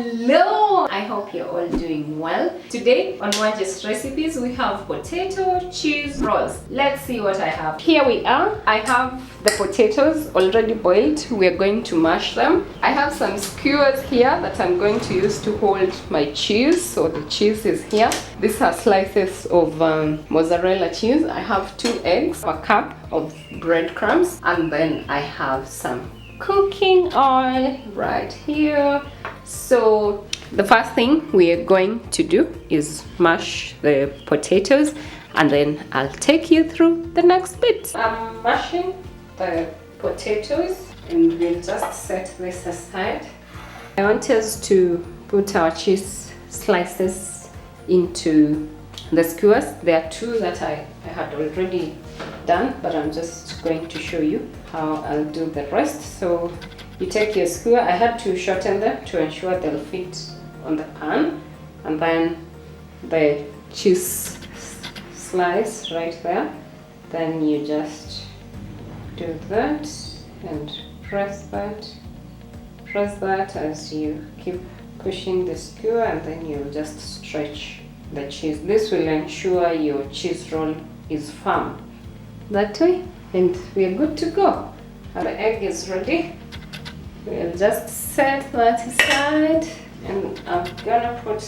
Hello! I hope you're all doing well. Today on Mwanje's recipes we have potato cheese rolls. Let's see what I have. Here we are. I have the potatoes already boiled. We are going to mash them. I have some skewers here that I'm going to use to hold my cheese. So the cheese is here. These are slices of mozzarella cheese. I have 2 eggs, a cup of breadcrumbs, and then I have some cooking oil right here. So the first thing we are going to do is mash the potatoes, and then I'll take you through the next bit. I'm mashing the potatoes and we'll just set this aside. I want us to put our cheese slices into the skewers. There are 2 that I had already done, but I'm just going to show you how I'll do the rest. So you take your skewer. I had to shorten them to ensure they'll fit on the pan, and then the cheese slice right there. Then you just do that and press that as you keep pushing the skewer, and then you just stretch the cheese. This will ensure your cheese roll is firm that way, and we are good to go. Our egg is ready. We'll just set that aside, and I'm gonna put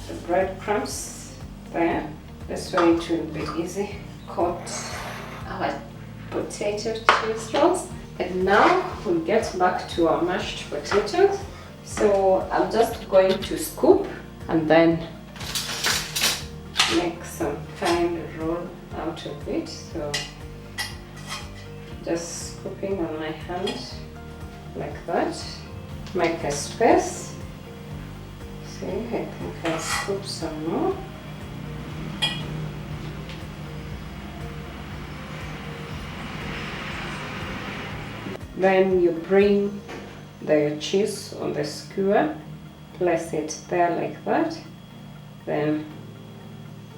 the breadcrumbs there. This way it will be easy. Coat our potato cheese rolls. And now we'll get back to our mashed potatoes. So I'm just going to scoop and then make some kind of roll out of it. So just scooping on my hand like that. Make a space. See, I think I'll scoop some more. Then you bring the cheese on the skewer, place it there like that. Then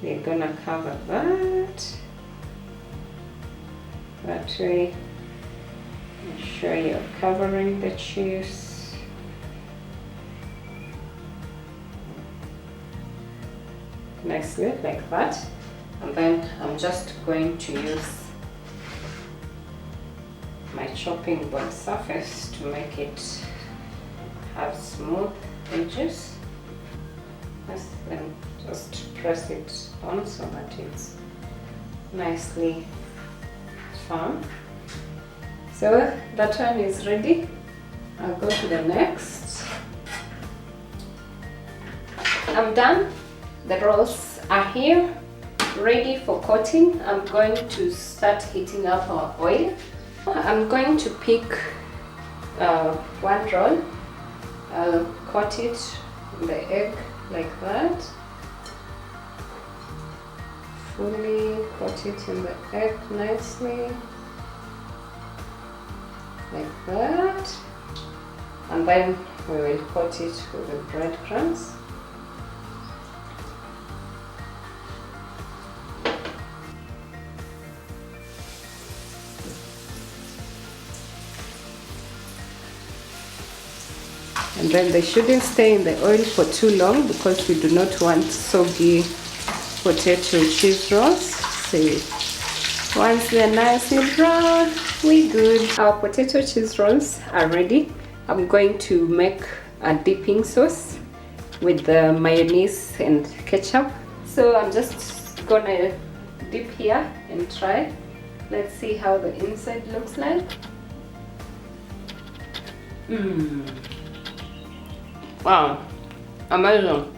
we're gonna cover that way. Make sure you're covering the cheese. Nicely like that. And then I'm just going to use my chopping board surface to make it have smooth edges. Then just press it on so that it's nicely firm. So that one is ready. I'll go to the next. I'm done. The rolls are here, ready for coating. I'm going to start heating up our oil. I'm going to pick 1 roll. I'll coat it in the egg like that. Fully coat it in the egg nicely. Like that. And then we will coat it with the breadcrumbs. And then they shouldn't stay in the oil for too long because we do not want soggy potato cheese rolls. So once they're nice and brown, we good. Our potato cheese rolls are ready. I'm going to make a dipping sauce with the mayonnaise and ketchup. So I'm just gonna dip here and try. Let's see how the inside looks like. Wow, amazing.